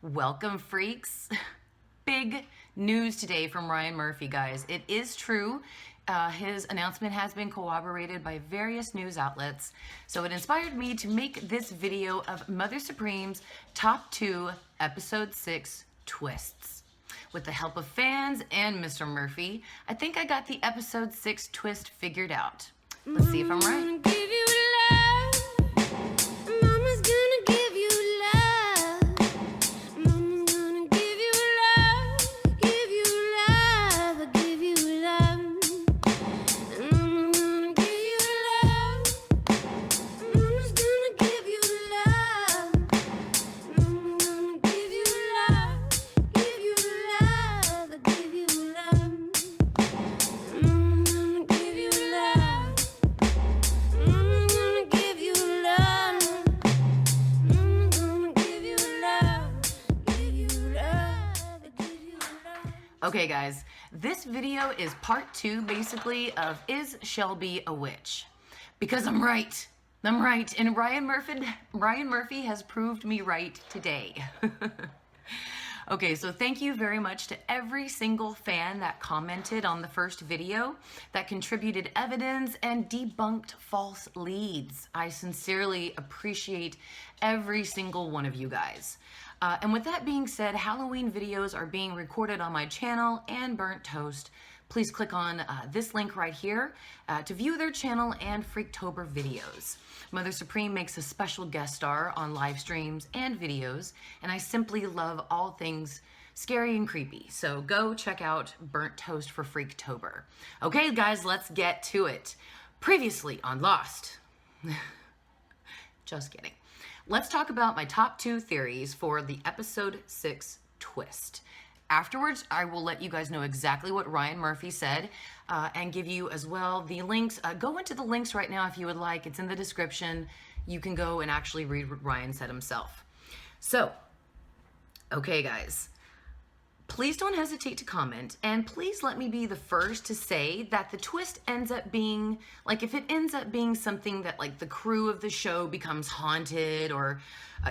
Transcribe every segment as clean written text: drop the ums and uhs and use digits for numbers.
Welcome, freaks. Big news today from Ryan Murphy, guys. It is true. His announcement has been corroborated by various news outlets. So it inspired me to make this video of Mother Supreme's top 2 episode 6 twists. With the help of fans and Mr. Murphy, I think I got the episode 6 twist figured out. Let's see if I'm right. Okay guys, this video is part 2 basically of Is Shelby a Witch? Because I'm right, and Ryan Murphy has proved me right today. Okay, so thank you very much to every single fan that commented on the first video, that contributed evidence and debunked false leads. I sincerely appreciate every single one of you guys. And with that being said, Halloween videos are being recorded on my channel and Burnt Toast. Please click on this link right here to view their channel and Freaktober videos. Mother Supreme makes a special guest star on live streams and videos, and I simply love all things scary and creepy. So go check out Burnt Toast for Freaktober. Okay guys, let's get to it. Previously on Lost. Just kidding. Let's talk about my top 2 theories for the episode 6 twist. Afterwards, I will let you guys know exactly what Ryan Murphy said and give you as well the links. Go into the links right now if you would like. It's in the description. You can go and actually read what Ryan said himself. So, okay guys, please don't hesitate to comment, and please let me be the first to say that the twist ends up being, like, if it ends up being something that, like, the crew of the show becomes haunted, or,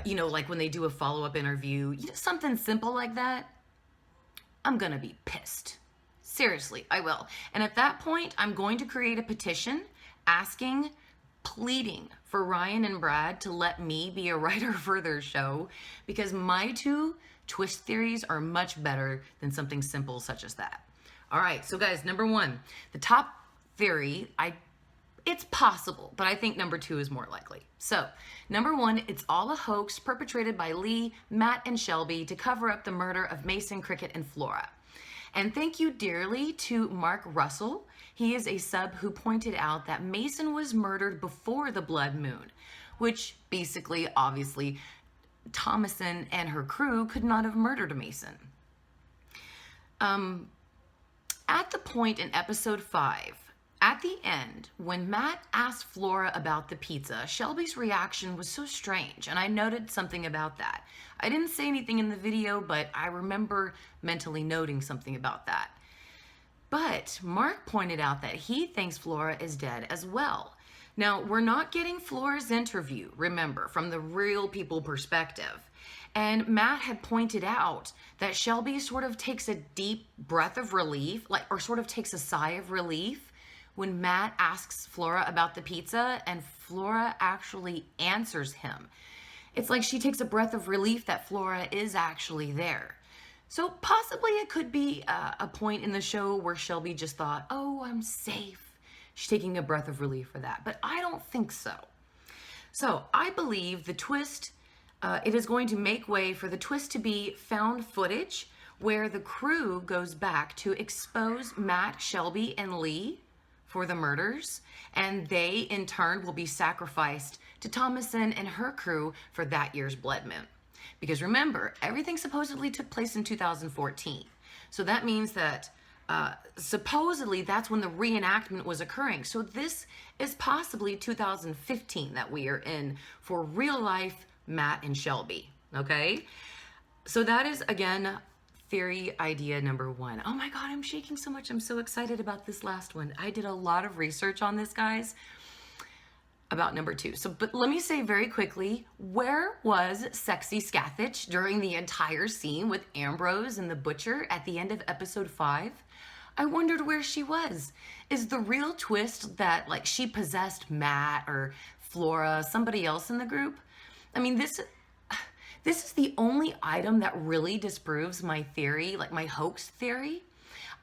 you know, like when they do a follow-up interview, something simple like that, I'm gonna be pissed. Seriously, I will. And at that point, I'm going to create a petition asking, pleading for Ryan and Brad to let me be a writer for their show, because my 2 twist theories are much better than something simple such as that. All right, so guys, number 1, the top theory, it's possible, but I think number 2 is more likely. So, number 1, it's all a hoax perpetrated by Lee, Matt, and Shelby to cover up the murder of Mason, Cricket, and Flora. And thank you dearly to Mark Russell. He is a sub who pointed out that Mason was murdered before the blood moon, which basically, obviously, Thomason and her crew could not have murdered Mason. At the point in episode 5, at the end, when Matt asked Flora about the pizza, Shelby's reaction was so strange, and I noted something about that. I didn't say anything in the video, but I remember mentally noting something about that. But Mark pointed out that he thinks Flora is dead as well. Now, we're not getting Flora's interview, remember, from the real people perspective. And Matt had pointed out that Shelby sort of takes a deep breath of relief, or sort of takes a sigh of relief when Matt asks Flora about the pizza, and Flora actually answers him. It's like she takes a breath of relief that Flora is actually there. So possibly it could be a point in the show where Shelby just thought, oh, I'm safe. She's taking a breath of relief for that, but I don't think so. So I believe the twist, it is going to make way for the twist to be found footage where the crew goes back to expose Matt, Shelby, and Lee for the murders, and they in turn will be sacrificed to Thomason and her crew for that year's blood moon. Because remember, everything supposedly took place in 2014. So that means that supposedly that's when the reenactment was occurring. So this is possibly 2015 that we are in for real life Matt and Shelby, okay? So that is, again, theory idea number 1. Oh my God, I'm shaking so much. I'm so excited about this last one. I did a lot of research on this, guys. about number 2. So, but let me say very quickly, where was sexy Scathach during the entire scene with Ambrose and the butcher at the end of episode 5? I wondered where she was. Is the real twist that like she possessed Matt or Flora, somebody else in the group? I mean, this is the only item that really disproves my theory, like my hoax theory.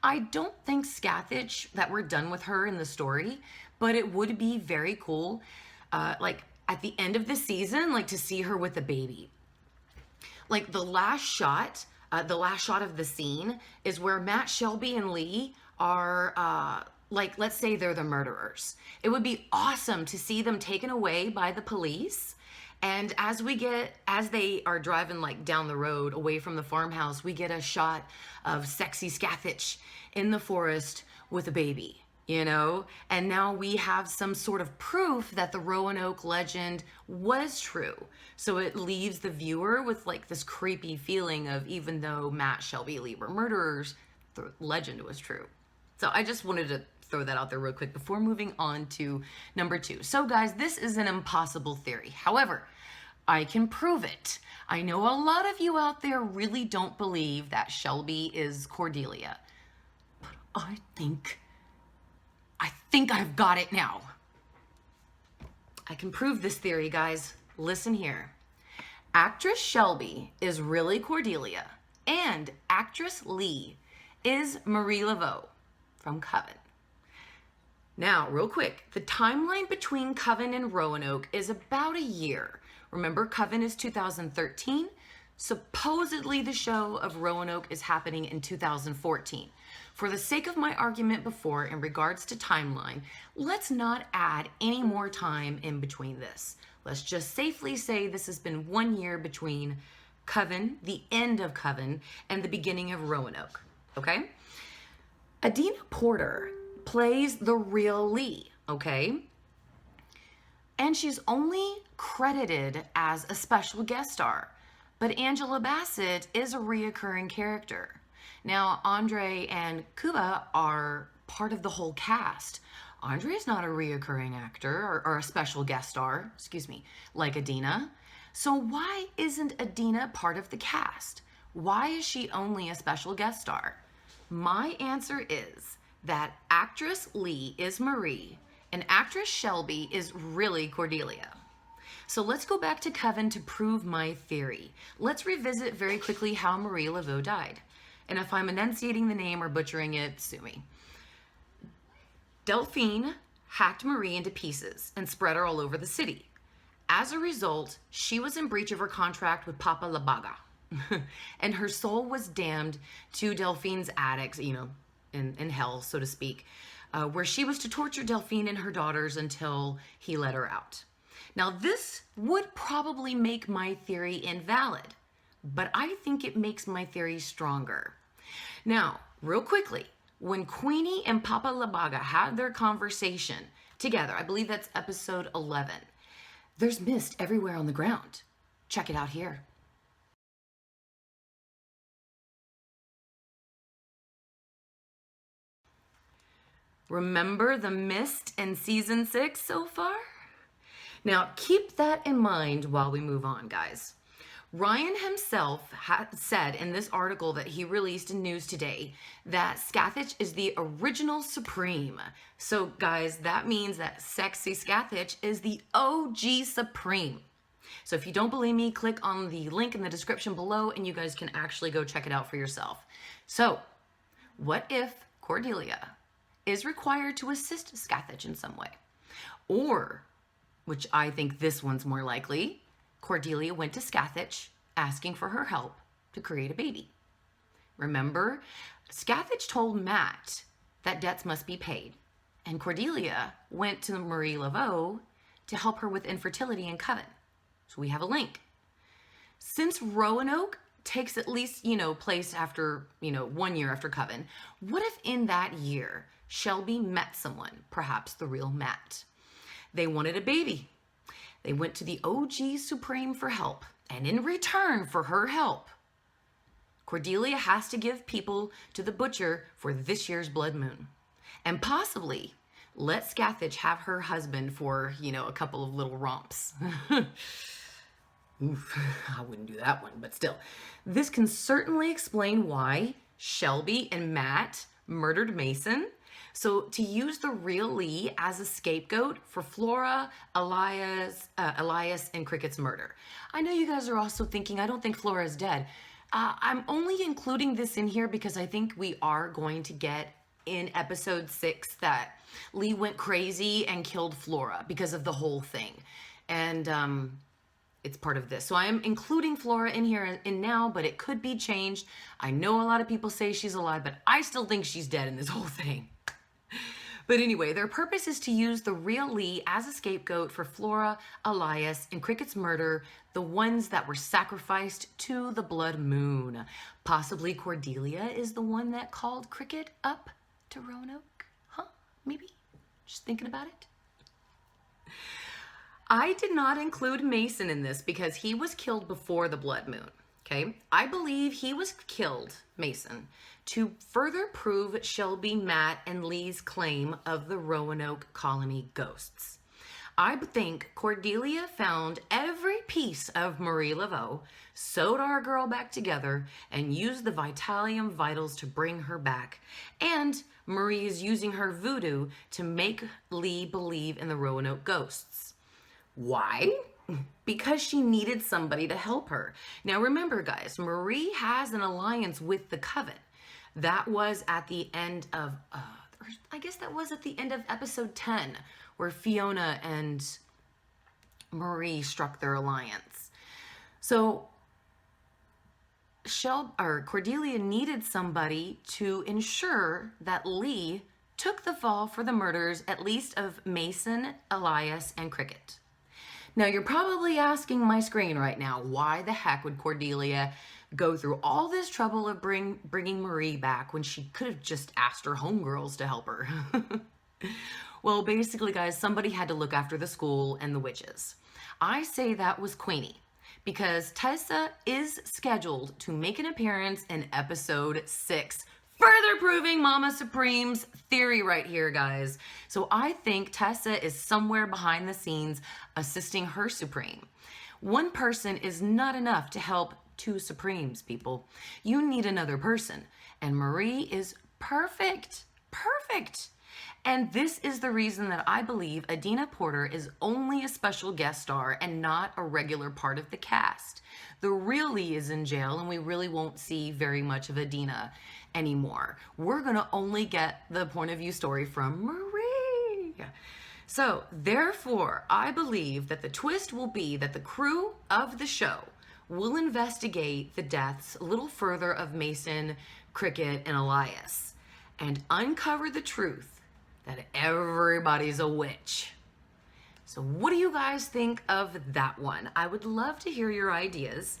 I don't think Scathach, that we're done with her in the story, but it would be very cool, like at the end of the season, like to see her with a baby. Like the last shot of the scene is where Matt, Shelby, and Lee are, like, let's say they're the murderers. It would be awesome to see them taken away by the police. And as they are driving like down the road away from the farmhouse, we get a shot of sexy Scathach in the forest with a baby, you know? And now we have some sort of proof that the Roanoke legend was true. So it leaves the viewer with like this creepy feeling of, even though Matt, Shelby, Lee were murderers, the legend was true. So I just wanted to throw that out there real quick before moving on to number 2. So guys, this is an impossible theory. However, I can prove it. I know a lot of you out there really don't believe that Shelby is Cordelia, but I think I've got it now. I can prove this theory, guys. Listen here. Actress Shelby is really Cordelia, and actress Lee is Marie Laveau from Coven. Now, real quick, the timeline between Coven and Roanoke is about a year. Remember, Coven is 2013. Supposedly, the show of Roanoke is happening in 2014. For the sake of my argument before in regards to timeline, let's not add any more time in between this. Let's just safely say this has been 1 year between Coven, the end of Coven, and the beginning of Roanoke, okay? Adina Porter plays the real Lee, okay? And she's only credited as a special guest star, but Angela Bassett is a reoccurring character. Now, Andre and Cuba are part of the whole cast. Andre is not a reoccurring actor or a special guest star, like Adina. So why isn't Adina part of the cast? Why is she only a special guest star? My answer is that actress Lee is Marie and actress Shelby is really Cordelia. So let's go back to Coven to prove my theory. Let's revisit very quickly how Marie Laveau died. And if I'm enunciating the name or butchering it, sue me. Delphine hacked Marie into pieces and spread her all over the city. As a result, she was in breach of her contract with Papa La Baga. And her soul was damned to Delphine's attic, in hell, so to speak, where she was to torture Delphine and her daughters until he let her out. Now, this would probably make my theory invalid, but I think it makes my theory stronger. Now, real quickly, when Queenie and Papa La Baga had their conversation together, I believe that's episode 11, there's mist everywhere on the ground. Check it out here. Remember the mist in season 6 so far? Now, keep that in mind while we move on, guys. Ryan himself said in this article that he released in News Today that Scathach is the original Supreme. So, guys, that means that sexy Scathach is the OG Supreme. So if you don't believe me, click on the link in the description below and you guys can actually go check it out for yourself. So, what if Cordelia is required to assist Scathach in some way? Or, which I think this one's more likely, Cordelia went to Scathach asking for her help to create a baby. Remember, Scathach told Matt that debts must be paid, and Cordelia went to Marie Laveau to help her with infertility in Coven. So we have a link. Since Roanoke takes at least, place after, 1 year after Coven, what if in that year Shelby met someone, perhaps the real Matt? They wanted a baby. They went to the OG Supreme for help, and in return for her help, Cordelia has to give people to the butcher for this year's blood moon. And possibly let Scathach have her husband for, a couple of little romps. Oof, I wouldn't do that one, but still. This can certainly explain why Shelby and Matt murdered Mason. So to use the real Lee as a scapegoat for Flora, Elias, and Cricket's murder. I know you guys are also thinking, I don't think Flora is dead. I'm only including this in here because I think we are going to get in episode 6 that Lee went crazy and killed Flora because of the whole thing. And it's part of this. So I'm including Flora in here in now, but it could be changed. I know a lot of people say she's alive, but I still think she's dead in this whole thing. But anyway, their purpose is to use the real Lee as a scapegoat for Flora, Elias, and Cricket's murder, the ones that were sacrificed to the blood moon. Possibly Cordelia is the one that called Cricket up to Roanoke? Huh? Maybe? Just thinking about it. I did not include Mason in this because he was killed before the blood moon. Okay, I believe he was killed, Mason, to further prove Shelby, Matt, and Lee's claim of the Roanoke colony ghosts. I think Cordelia found every piece of Marie Laveau, sewed our girl back together, and used the Vitalium vitals to bring her back. And Marie is using her voodoo to make Lee believe in the Roanoke ghosts. Why? Because she needed somebody to help her. Now remember, guys, Marie has an alliance with the Coven. That was at the end of, I guess that was at the end of episode 10, where Fiona and Marie struck their alliance. So Cordelia needed somebody to ensure that Lee took the fall for the murders, at least of Mason, Elias, and Cricket. Now, you're probably asking my screen right now, why the heck would Cordelia go through all this trouble of bringing Marie back when she could have just asked her homegirls to help her? Well, basically, guys, somebody had to look after the school and the witches. I say that was Queenie, because Tessa is scheduled to make an appearance in episode 6. Further proving Mama Supreme's theory right here, guys. So I think Tessa is somewhere behind the scenes assisting her Supreme. One person is not enough to help 2 Supremes, people. You need another person. And Marie is perfect. Perfect. And this is the reason that I believe Adina Porter is only a special guest star and not a regular part of the cast. The real Lee is in jail and we really won't see very much of Adina anymore. We're going to only get the point of view story from Marie. So therefore, I believe that the twist will be that the crew of the show will investigate the deaths a little further of Mason, Cricket, and Elias and uncover the truth that everybody's a witch. So what do you guys think of that one? I would love to hear your ideas.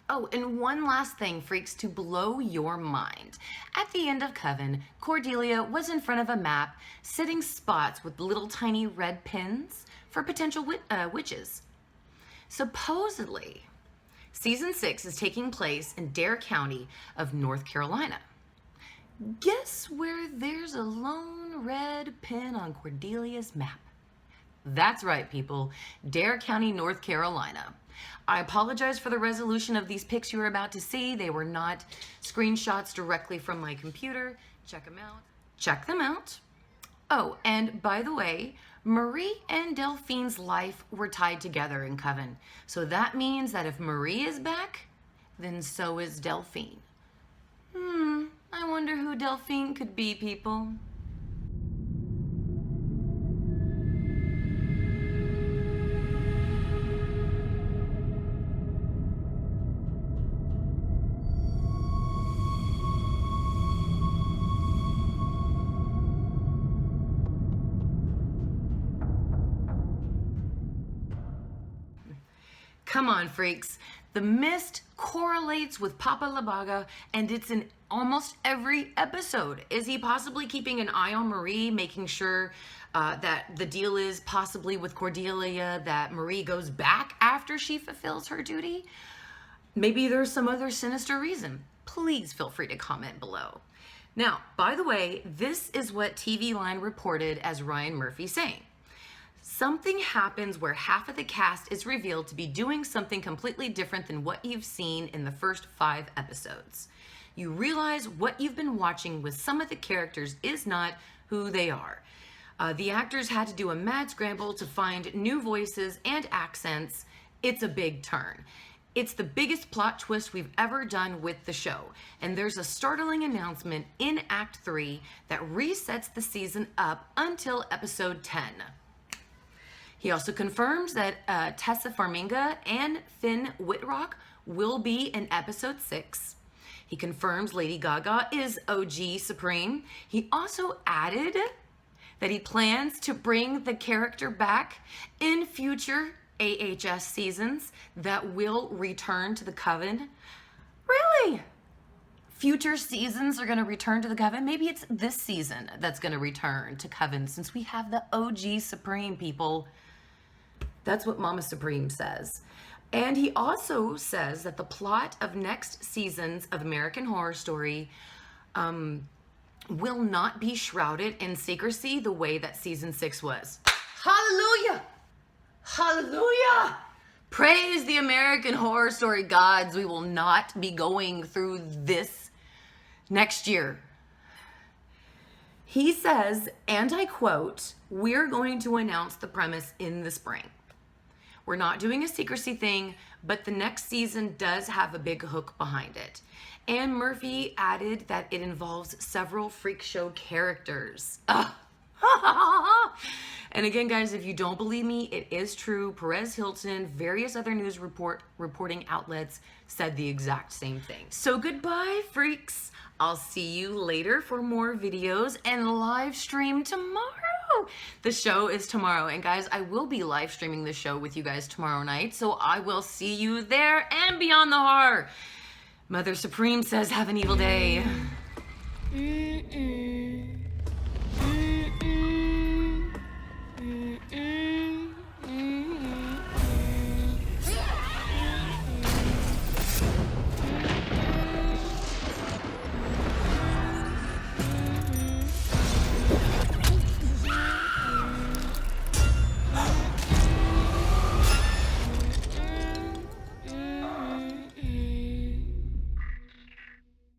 Oh, and one last thing, freaks, to blow your mind. At the end of Coven, Cordelia was in front of a map, setting spots with little tiny red pins for potential witches. Supposedly, season 6 is taking place in Dare County of North Carolina. Guess where there's a lone red pin on Cordelia's map? That's right, people. Dare County, North Carolina. I apologize for the resolution of these pics you are about to see. They were not screenshots directly from my computer. Check them out. Check them out. Oh, and by the way, Marie and Delphine's life were tied together in Coven. So that means that if Marie is back, then so is Delphine. I wonder who Delphine could be, people. Come on, freaks. The mist correlates with Papa Labaga, and it's in almost every episode. Is he possibly keeping an eye on Marie, making sure that the deal is possibly with Cordelia that Marie goes back after she fulfills her duty? Maybe there's some other sinister reason. Please feel free to comment below. Now, by the way, this is what TV Line reported as Ryan Murphy saying. Something happens where half of the cast is revealed to be doing something completely different than what you've seen in the first 5 episodes. You realize what you've been watching with some of the characters is not who they are. The actors had to do a mad scramble to find new voices and accents. It's a big turn. It's the biggest plot twist we've ever done with the show. And there's a startling announcement in Act 3 that resets the season up until episode 10. He also confirms that Tessa Farmiga and Finn Wittrock will be in episode 6. He confirms Lady Gaga is OG Supreme. He also added that he plans to bring the character back in future AHS seasons that will return to the Coven. Really? Future seasons are going to return to the Coven? Maybe it's this season that's going to return to Coven since we have the OG Supreme, people. That's what Mama Supreme says. And he also says that the plot of next seasons of American Horror Story will not be shrouded in secrecy the way that season 6 was. Hallelujah! Hallelujah! Praise the American Horror Story gods. We will not be going through this next year. He says, and I quote, "We're going to announce the premise in the spring. We're not doing a secrecy thing, but the next season does have a big hook behind it." And Murphy added that it involves several freak show characters. And again, guys, if you don't believe me, it is true. Perez Hilton, various other news reporting outlets said the exact same thing. So goodbye, freaks. I'll see you later for more videos and live stream tomorrow. The show is tomorrow. And guys, I will be live streaming the show with you guys tomorrow night. So I will see you there and beyond the horror. Mother Supreme says, have an evil day.